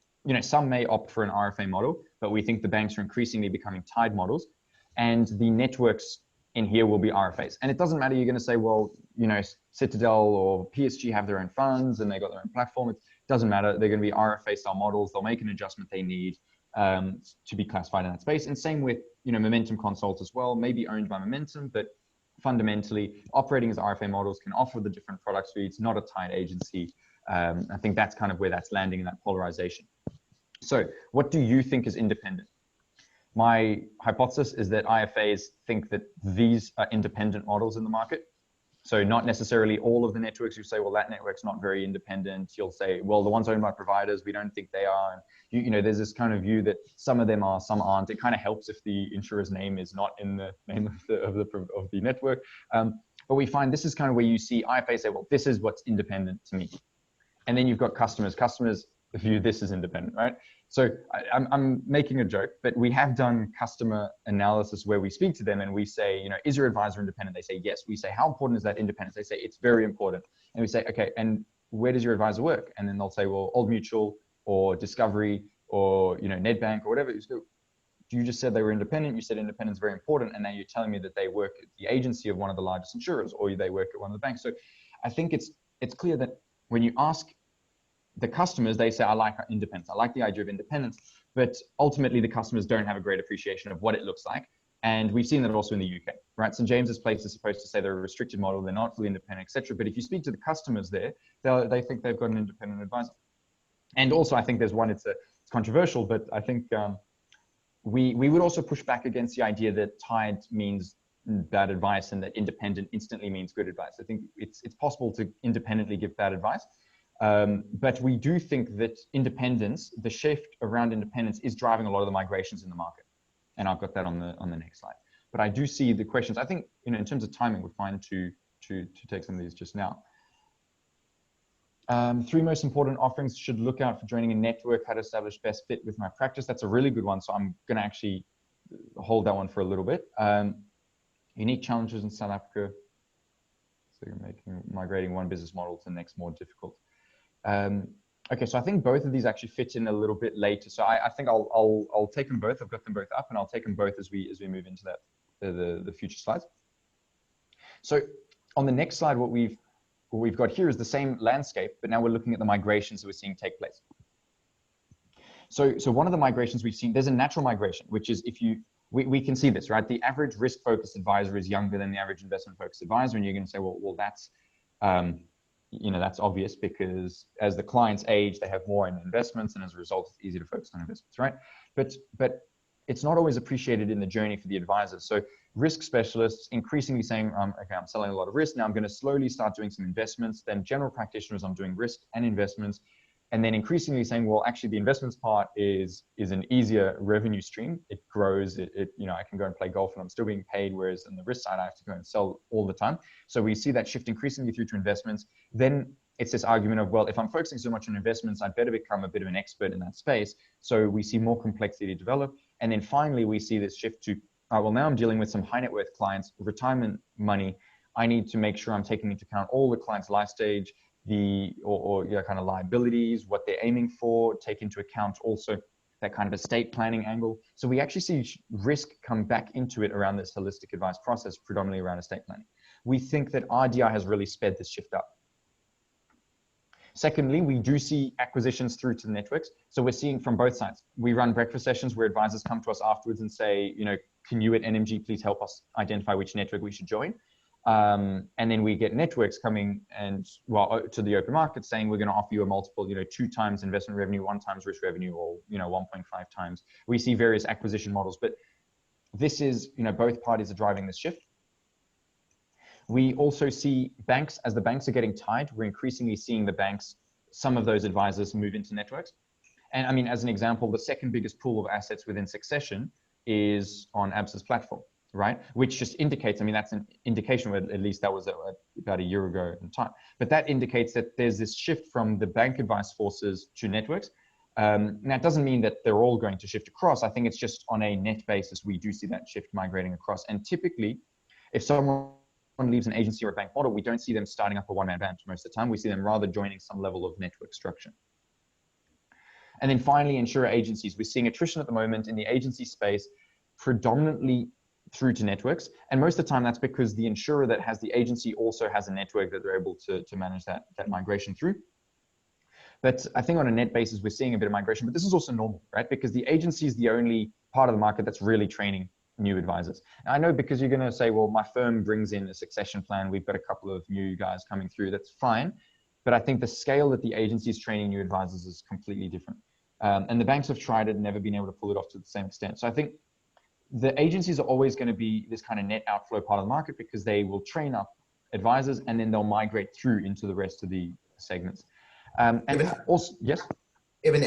Some may opt for an RFA model, but we think the banks are increasingly becoming tied models. And the networks in here will be RFAs. And it doesn't matter, you're going to say, well, Citadel or PSG have their own funds and they got their own platform. It doesn't matter. They're going to be RFA style models. They'll make an adjustment they need to be classified in that space. And same with, Momentum Consult as well, maybe owned by Momentum, but fundamentally operating as RFA models can offer the different product suites, not a tied agency. I think that's kind of where that's landing in that polarization. So what do you think is independent? My hypothesis is that IFAs think that these are independent models in the market. So not necessarily all of the networks. You say, well, that network's not very independent. You'll say, well, the ones owned by providers, we don't think they are. And there's this kind of view that some of them are, some aren't. It kind of helps if the insurer's name is not in the name of the network. But we find this is kind of where you see IFAs say, well, this is what's independent to me. And then you've got customers. Customers view this as independent, right? So I'm making a joke, but we have done customer analysis where we speak to them and we say, is your advisor independent? They say, yes. We say, how important is that independence? They say, it's very important. And we say, okay, and where does your advisor work? And then they'll say, well, Old Mutual or Discovery or, Nedbank or whatever. You just said they were independent. You said independence is very important. And now you're telling me that they work at the agency of one of the largest insurers or they work at one of the banks. So I think it's clear that when you ask the customers, they say, I like independence. I like the idea of independence, but ultimately the customers don't have a great appreciation of what it looks like. And we've seen that also in the UK, right? St. James's Place is supposed to say they're a restricted model. They're not fully independent, etc. But if you speak to the customers there, they think they've got an independent advisor. And also I think there's one, it's controversial, but I think we would also push back against the idea that tied means bad advice and that independent instantly means good advice. I think it's possible to independently give bad advice. But we do think that independence, the shift around independence is driving a lot of the migrations in the market. And I've got that on the next slide. But I do see the questions. I think, in terms of timing, we're fine to take some of these just now. 3 most important offerings should look out for joining a network, how to establish best fit with my practice. That's a really good one. So I'm going to actually hold that one for a little bit. Unique challenges in South Africa. So you're migrating one business model to the next more difficult. Okay, so I think both of these actually fit in a little bit later. So I think I'll take them both. I've got them both up, and I'll take them both as we move into that the future slides. So on the next slide, what we've got here is the same landscape, but now we're looking at the migrations that we're seeing take place. So one of the migrations we've seen, there's a natural migration, which is we can see this, right? The average risk-focused advisor is younger than the average investment-focused advisor, and you're going to say, well, that's that's obvious because as the clients age, they have more in investments, and as a result, it's easier to focus on investments, right? But it's not always appreciated in the journey for the advisor. So risk specialists increasingly saying, okay, I'm selling a lot of risk. Now I'm going to slowly start doing some investments. Then general practitioners, I'm doing risk and investments. And then increasingly saying, well, actually the investments part is an easier revenue stream. It grows, I can go and play golf and I'm still being paid. Whereas on the risk side, I have to go and sell all the time. So we see that shift increasingly through to investments. Then it's this argument of, well, if I'm focusing so much on investments, I'd better become a bit of an expert in that space. So we see more complexity develop. And then finally, we see this shift to, well, now I'm dealing with some high net worth clients, retirement money. I need to make sure I'm taking into account all the client's life stage, kind of liabilities, what they're aiming for, take into account also that kind of estate planning angle. So we actually see risk come back into it around this holistic advice process, predominantly around estate planning. We think that RDI has really sped this shift up. Secondly, we do see acquisitions through to the networks. So we're seeing from both sides. We run breakfast sessions where advisors come to us afterwards and say, can you at NMG please help us identify which network we should join? And then we get networks coming to the open market saying we're going to offer you a multiple, 2 times investment revenue, 1 times risk revenue, or 1.5 times. We see various acquisition models, but this is, both parties are driving this shift. We also see banks, as the banks are getting tied, we're increasingly seeing the banks, some of those advisors move into networks. And I mean, as an example, the second biggest pool of assets within Succession is on ABSA's platform, right? Which just indicates, I mean, that's an indication, at least that was about a year ago in time, but that indicates that there's this shift from the bank advice forces to networks. Now, it doesn't mean that they're all going to shift across. I think it's just on a net basis, we do see that shift migrating across. And typically, if someone leaves an agency or a bank model, we don't see them starting up a one-man band most of the time. We see them rather joining some level of network structure. And then finally, insurer agencies. We're seeing attrition at the moment in the agency space, predominantly through to networks. And most of the time, that's because the insurer that has the agency also has a network that they're able to manage that migration through. But I think on a net basis, we're seeing a bit of migration, but this is also normal, right? Because the agency is the only part of the market that's really training new advisors. And I know, because you're going to say, well, my firm brings in a succession plan. We've got a couple of new guys coming through. That's fine. But I think the scale that the agency is training new advisors is completely different. And the banks have tried it and never been able to pull it off to the same extent. So I think the agencies are always going to be this kind of net outflow part of the market, because they will train up advisors and then they'll migrate through into the rest of the segments. And Evan, also, yes? Evan,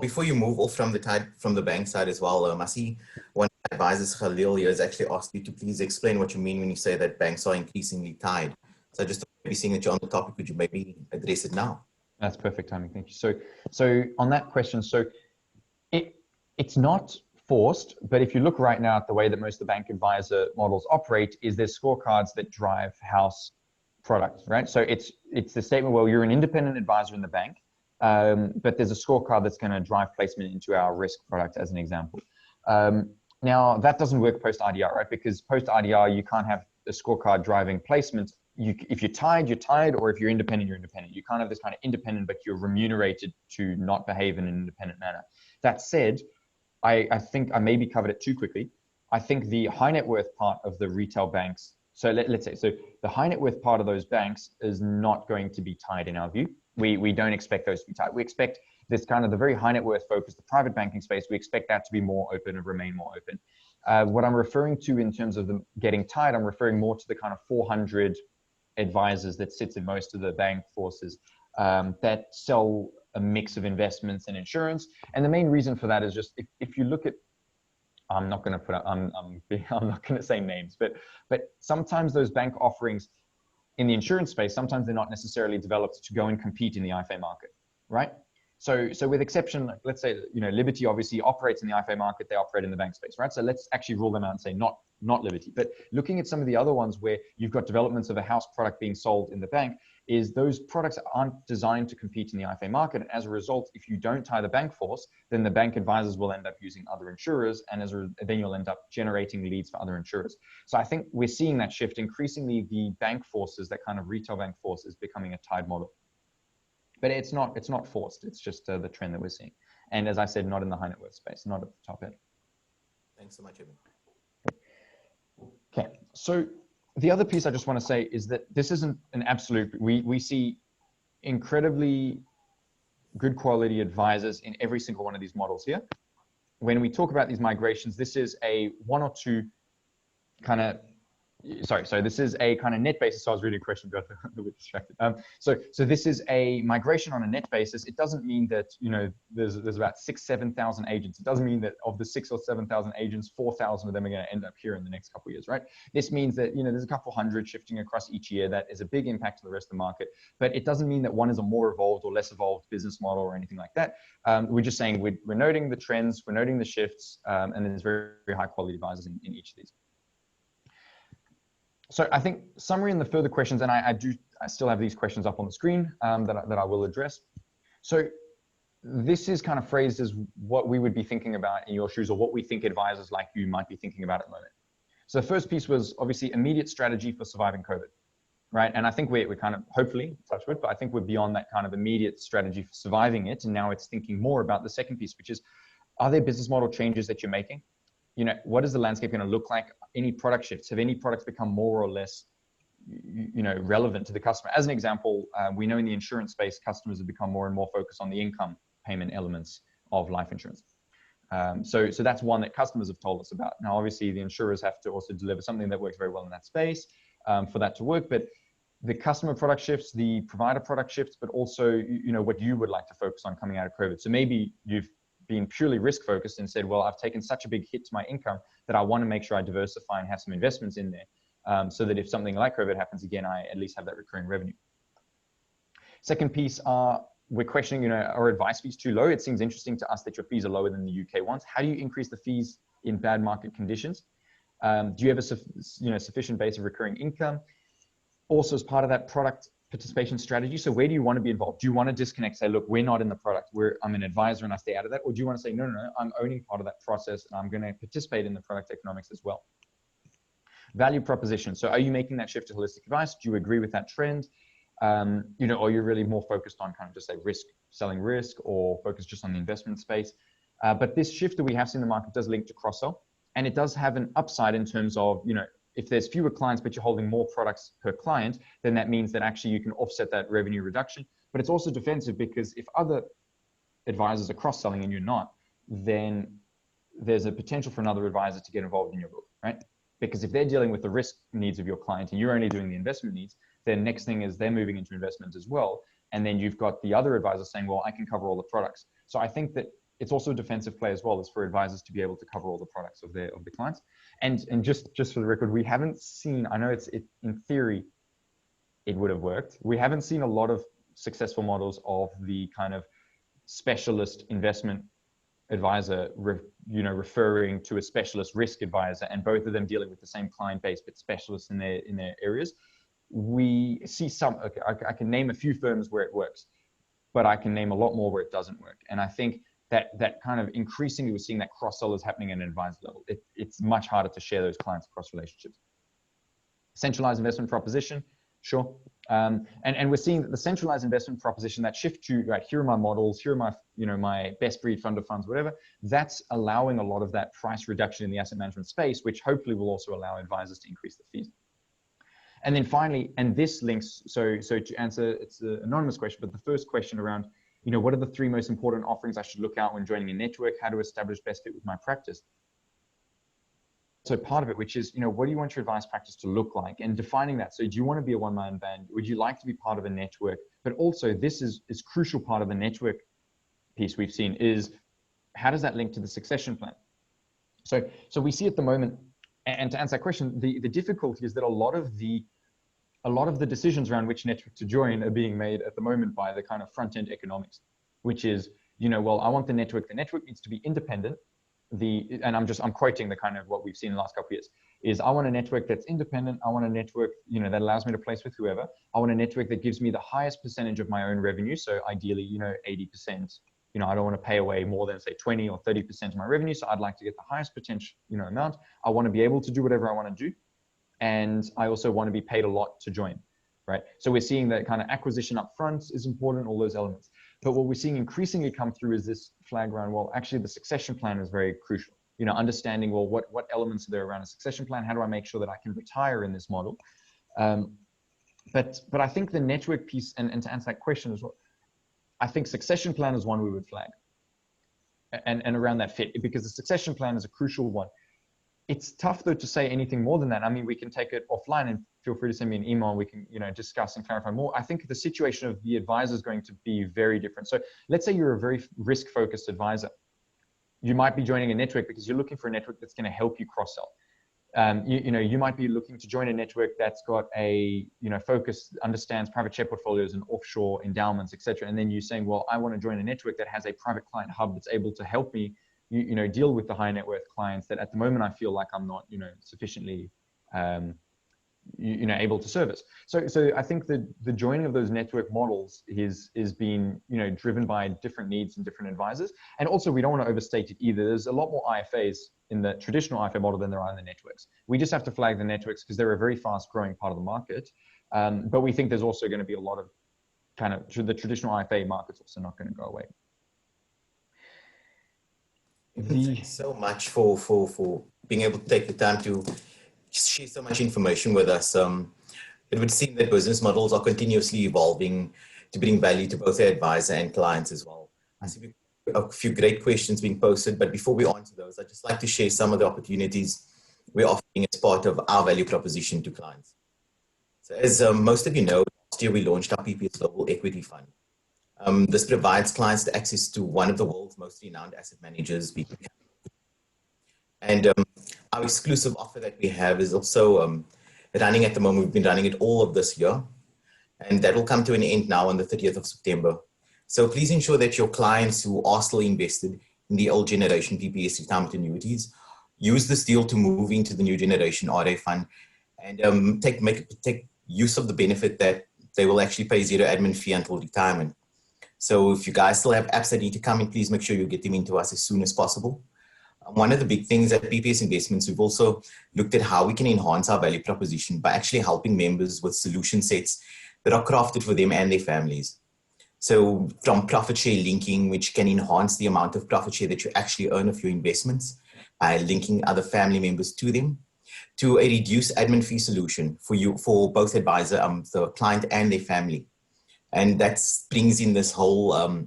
before you move off from the bank side as well, I see one of the advisors, Khalil, here, has actually asked you to please explain what you mean when you say that banks are increasingly tied. So just maybe seeing that you're on the topic, could you maybe address it now? That's perfect timing. Thank you. So on that question, so it's not forced, but if you look right now at the way that most of the bank advisor models operate, is there's scorecards that drive house products, right? So it's the statement, well, you're an independent advisor in the bank, but there's a scorecard that's going to drive placement into our risk product, as an example. Now, that doesn't work post IDR, right? Because post IDR, you can't have a scorecard driving placement. If you're tied, you're tied, or if you're independent, you're independent. You can't have this kind of independent, but you're remunerated to not behave in an independent manner. That said, I think I maybe covered it too quickly. I think the high net worth part of the retail banks, so let's say, so the high net worth part of those banks is not going to be tied in our view. We don't expect those to be tied. We expect this kind of the very high net worth focus, the private banking space, we expect that to be more open and remain more open. What I'm referring to in terms of them getting tied, I'm referring more to the kind of 400 advisors that sits in most of the bank forces that sell a mix of investments and insurance. And the main reason for that is just if you look at, I'm not going to say names, but sometimes those bank offerings in the insurance space, sometimes they're not necessarily developed to go and compete in the IFA market, right? So with exception, let's say, Liberty obviously operates in the IFA market, they operate in the bank space, right? So let's actually rule them out and say not Liberty. But looking at some of the other ones where you've got developments of a house product being sold in the bank, is those products aren't designed to compete in the IFA market. And as a result, if you don't tie the bank force, then the bank advisors will end up using other insurers, and then you'll end up generating leads for other insurers. So I think we're seeing that shift. Increasingly, the bank forces, that kind of retail bank force, is becoming a tied model. But it's not forced. It's just the trend that we're seeing. And as I said, not in the high net worth space, not at the top end. Thanks so much, Evan. Okay, so the other piece I just want to say is that this isn't an absolute. We see incredibly good quality advisors in every single one of these models here. When we talk about these migrations, this is a one or two kind of, sorry, this is a kind of net basis. So I was reading a question, but I got a bit distracted. So this is a migration on a net basis. It doesn't mean that, there's about 7,000 agents. It doesn't mean that of the 6,000 or 7,000 agents, 4,000 of them are going to end up here in the next couple of years, right? This means that, there's a couple hundred shifting across each year. That is a big impact to the rest of the market, but it doesn't mean that one is a more evolved or less evolved business model or anything like that. We're just saying we're noting the trends, we're noting the shifts, and there's very, very high quality advisors in each of these. So I think summary and the further questions, and I still have these questions up on the screen that I will address. So this is kind of phrased as what we would be thinking about in your shoes, or what we think advisors like you might be thinking about at the moment. So the first piece was obviously immediate strategy for surviving COVID, right? And I think we're kind of, hopefully, touch wood, but I think we're beyond that kind of immediate strategy for surviving it. And now it's thinking more about the second piece, which is, are there business model changes that you're making? What is the landscape going to look like? Any product shifts? Have any products become more or less, relevant to the customer? As an example, we know in the insurance space, customers have become more and more focused on the income payment elements of life insurance. So that's one that customers have told us about. Now, obviously, the insurers have to also deliver something that works very well in that space. for that to work. But the customer product shifts, the provider product shifts, but also, you know, what you would like to focus on coming out of COVID. So maybe you've been purely risk focused and said, well, I've taken such a big hit to my income that I want to make sure I diversify and have some investments in there, so that if something like COVID happens again, I at least have that recurring revenue. Second piece we're questioning, you know, are advice fees too low? It seems interesting to us that your fees are lower than the UK ones. How do you increase the fees in bad market conditions? Do you have a sufficient base of recurring income? Also, as part of that product participation strategy, so where do you want to be involved? Do you want to disconnect, say, look, we're not in the product, I'm an advisor and I stay out of that? Or do you want to say, no, I'm owning part of that process and I'm going to participate in the product economics as well? Value proposition. So are you making that shift to holistic advice? Do you agree with that trend? You know, are you really more focused on kind of just say selling risk, or focused just on the investment space? But this shift that we have seen in the market does link to cross-sell, and it does have an upside in terms of, you know, if there's fewer clients, but you're holding more products per client, then that means that actually you can offset that revenue reduction. But it's also defensive, because if other advisors are cross-selling and you're not, then there's a potential for another advisor to get involved in your book, right? Because if they're dealing with the risk needs of your client and you're only doing the investment needs, then next thing is they're moving into investment as well. And then you've got the other advisor saying, well, I can cover all the products. So I think that it's also a defensive play as well, as for advisors to be able to cover all the products of the clients. And just for the record, we haven't seen, I know in theory, it would have worked. We haven't seen a lot of successful models of the kind of specialist investment advisor, referring to a specialist risk advisor, and both of them dealing with the same client base, but specialists in their areas. We see some, okay, I can name a few firms where it works, but I can name a lot more where it doesn't work. And I think that kind of increasingly we're seeing that cross-sell is happening at an advisor level. It's much harder to share those clients across relationships. Centralized investment proposition, sure. And we're seeing that the centralized investment proposition, that shift to, right, here are my models, here are my, my best breed fund of funds, whatever, that's allowing a lot of that price reduction in the asset management space, which hopefully will also allow advisors to increase the fees. And then finally, and this links, so to answer, it's an anonymous question, but the first question around, what are the 3 most important offerings I should look out when joining a network? How to establish best fit with my practice? So part of it, which is, what do you want your advice practice to look like? And defining that. So do you want to be a one-man band? Would you like to be part of a network? But also this is crucial part of the network piece we've seen is, how does that link to the succession plan? So we see at the moment, and to answer that question, the difficulty is that a lot of the decisions around which network to join are being made at the moment by the kind of front-end economics, which is, well, I want the network needs to be independent. And I'm quoting the kind of what we've seen in the last couple of years, is I want a network that's independent. I want a network, that allows me to place with whoever. I want a network that gives me the highest percentage of my own revenue. So ideally, 80%, I don't want to pay away more than say 20 or 30% of my revenue. So I'd like to get the highest potential, amount. I want to be able to do whatever I want to do. And I also want to be paid a lot to join, right? So we're seeing that kind of acquisition up front is important, all those elements. But what we're seeing increasingly come through is this flag around, well, actually the succession plan is very crucial. Understanding, well, what elements are there around a succession plan? How do I make sure that I can retire in this model? But I think the network piece, and to answer that question as well, I think succession plan is one we would flag. And around that fit, because the succession plan is a crucial one. It's tough though to say anything more than that. I mean, we can take it offline, and feel free to send me an email. We can, discuss and clarify more. I think the situation of the advisor is going to be very different. So let's say you're a very risk-focused advisor. You might be joining a network because you're looking for a network that's going to help you cross-sell. You might be looking to join a network that's got a, focus, understands private share portfolios and offshore endowments, etc. And then you're saying, well, I want to join a network that has a private client hub that's able to help me deal with the high net worth clients that at the moment I feel like I'm not, sufficiently, able to service. So I think the joining of those network models is being, driven by different needs and different advisors. And also we don't want to overstate it either. There's a lot more IFAs in the traditional IFA model than there are in the networks. We just have to flag the networks because they're a very fast growing part of the market. But we think there's also going to be a lot of kind of the traditional IFA market's also not going to go away. Thanks so much for being able to take the time to share so much information with us. It would seem that business models are continuously evolving to bring value to both the advisor and clients as well. I see a few great questions being posted, but before we answer those, I'd just like to share some of the opportunities we're offering as part of our value proposition to clients. So as most of you know, last year we launched our PPS Global Equity Fund. This provides clients the access to one of the world's most renowned asset managers. And our exclusive offer that we have is also running at the moment. We've been running it all of this year, and that will come to an end now on the 30th of September. So please ensure that your clients who are still invested in the old generation PPS retirement annuities use this deal to move into the new generation RA fund and take use of the benefit that they will actually pay zero admin fee until retirement. So if you guys still have apps that need to come in, please make sure you get them into us as soon as possible. One of the big things at PPS Investments, we've also looked at how we can enhance our value proposition by actually helping members with solution sets that are crafted for them and their families. So from profit share linking, which can enhance the amount of profit share that you actually earn of your investments by linking other family members to them, to a reduced admin fee solution for both advisor, the client and their family. And that brings in this whole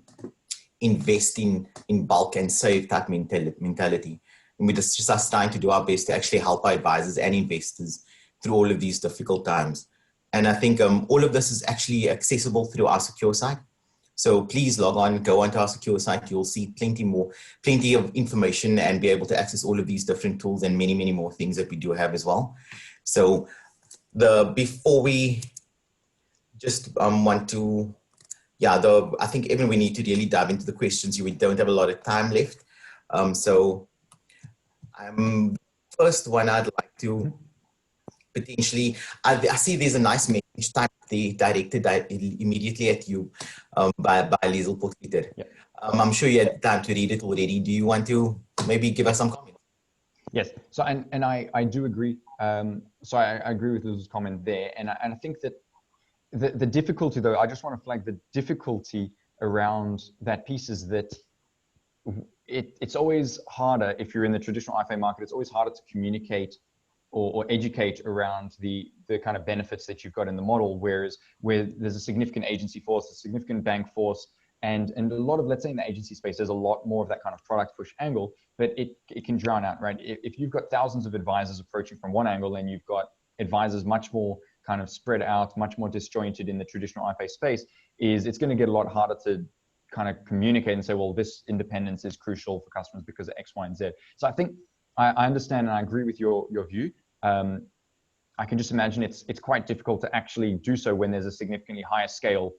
invest in bulk and save type mentality. And we're just trying to do our best to actually help our advisors and investors through all of these difficult times. And I think all of this is actually accessible through our secure site. So please log on, go onto our secure site. You'll see plenty of information and be able to access all of these different tools and many, many more things that we do have as well. So before we just want to, I think Evan, we need to really dive into the questions. We don't have a lot of time left. First one I'd like to potentially, I see there's a nice message type directed immediately at you by Liesl Potgieter. Yeah. I'm sure you had time to read it already. Do you want to maybe give us some comments? Yes. So, and I do agree. So I agree with Liesl's comment there. And I think that the difficulty, though, I just want to flag the difficulty around that piece is that it's always harder if you're in the traditional IFA market. It's always harder to communicate or educate around the kind of benefits that you've got in the model, whereas where there's a significant agency force, a significant bank force, and a lot of, let's say in the agency space, there's a lot more of that kind of product push angle, but it can drown out, right? If you've got thousands of advisors approaching from one angle and you've got advisors much more kind of spread out, much more disjointed in the traditional IFA space, it's going to get a lot harder to kind of communicate and say, well, this independence is crucial for customers because of X, Y, and Z. So I think I understand and I agree with your view. I can just imagine it's quite difficult to actually do so when there's a significantly higher scale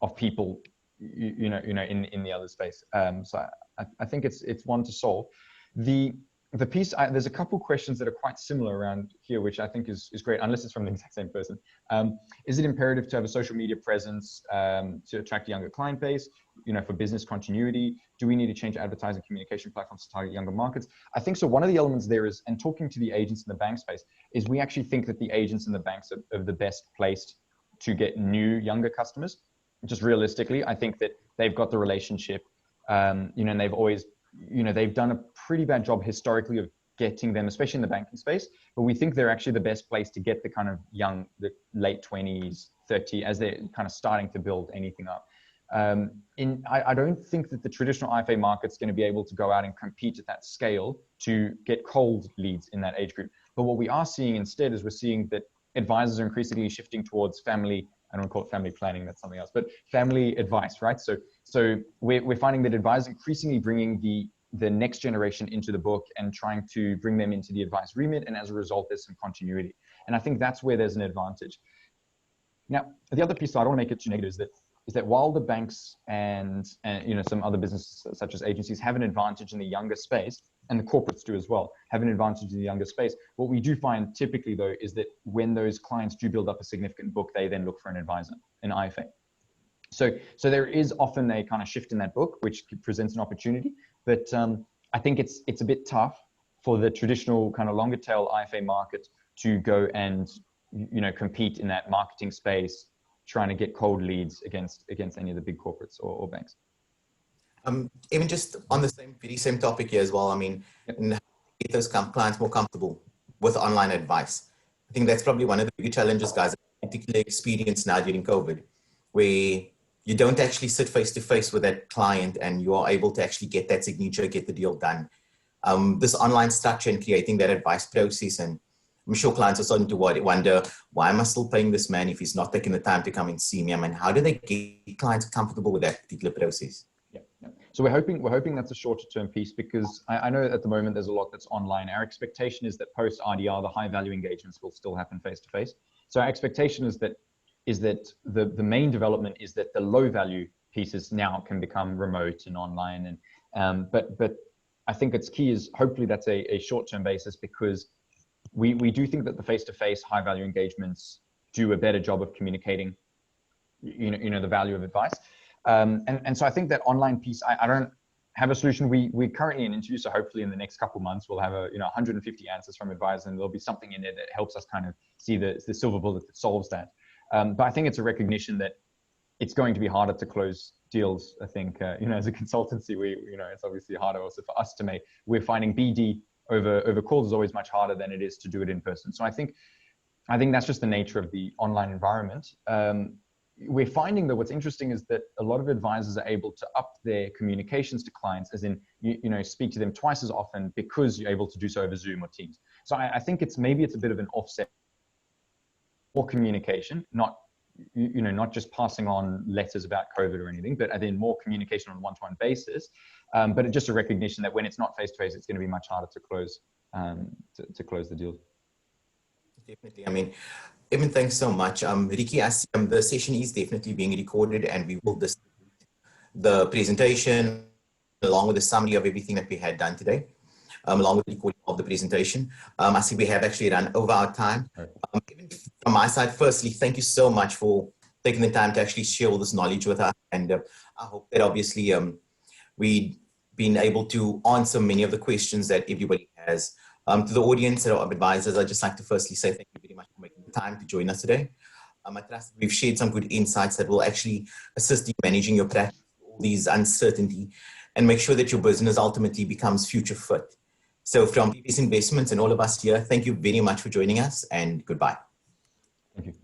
of people, in the other space. So I think it's one to solve. The piece, there's a couple questions that are quite similar around here, which I think is great, unless it's from the exact same person. Is it imperative to have a social media presence to attract a younger client base, for business continuity? Do we need to change advertising communication platforms to target younger markets? I think so. One of the elements there is, and talking to the agents in the bank space, is we actually think that the agents in the banks are the best placed to get new, younger customers. Just realistically, I think that they've got the relationship, and they've always, they've done a pretty bad job historically of getting them, especially in the banking space, but we think they're actually the best place to get the kind of young, the late 20s, 30, as they're kind of starting to build anything up. I don't think that the traditional IFA market's going to be able to go out and compete at that scale to get cold leads in that age group. But what we are seeing instead is we're seeing that advisors are increasingly shifting towards family, I don't call it family planning, that's something else, but family advice, right? So we're finding that advisors increasingly bringing the next generation into the book and trying to bring them into the advice remit. And as a result, there's some continuity. And I think that's where there's an advantage. Now, the other piece, so I don't want to make it too negative, is that while the banks and some other businesses such as agencies have an advantage in the younger space, and the corporates do as well, have an advantage in the younger space, what we do find typically though is that when those clients do build up a significant book, they then look for an advisor, an IFA. So there is often a kind of shift in that book, which presents an opportunity, but I think it's a bit tough for the traditional kind of longer tail IFA market to go and compete in that marketing space, trying to get cold leads against any of the big corporates or banks. Even just on the very same topic here as well, I mean, and get those clients more comfortable with online advice. I think that's probably one of the bigger challenges, guys, particularly experienced now during COVID, where you don't actually sit face to face with that client and you are able to actually get that signature, get the deal done. This online structure and creating that advice process and I'm sure clients are starting to wonder, why am I still paying this man if he's not taking the time to come and see me? I mean, how do they get clients comfortable with that particular process? Yeah. So we're hoping that's a shorter term piece, because I know at the moment there's a lot that's online. Our expectation is that post RDR, the high value engagements will still happen face to face. So our expectation is that the main development is that the low value pieces now can become remote and online. And but I think it's key is hopefully that's a short term basis, because we do think that the face to face high value engagements do a better job of communicating, the value of advice. And so I think that online piece, I don't have a solution. We're currently in interview, so hopefully in the next couple of months we'll have 150 answers from advisors, and there'll be something in there that helps us kind of see the silver bullet that solves that. But I think it's a recognition that it's going to be harder to close deals. I think as a consultancy, it's obviously harder also for us to make. We're finding BD over calls is always much harder than it is to do it in person. So I think that's just the nature of the online environment. We're finding that what's interesting is that a lot of advisors are able to up their communications to clients, as in, speak to them twice as often because you're able to do so over Zoom or Teams. So I think it's a bit of an offset, more communication, not just passing on letters about COVID or anything, but then more communication on a one-to-one basis. But it's just a recognition that when it's not face-to-face, it's going to be much harder to close the deal. Definitely. I mean, Evan, thanks so much. Ricky, the session is definitely being recorded, and we will distribute the presentation along with a summary of everything that we had done today, along with the recording of the presentation. I see we have actually run over our time. From my side, firstly, thank you so much for taking the time to actually share all this knowledge with us. And I hope that obviously we've been able to answer many of the questions that everybody has. To the audience of advisors, I'd just like to firstly say thank you very much for making the time to join us today. I trust we've shared some good insights that will actually assist you managing your practice, all these uncertainty, and make sure that your business ultimately becomes future fit. So from PPS Investments and all of us here, thank you very much for joining us, and goodbye. Thank you.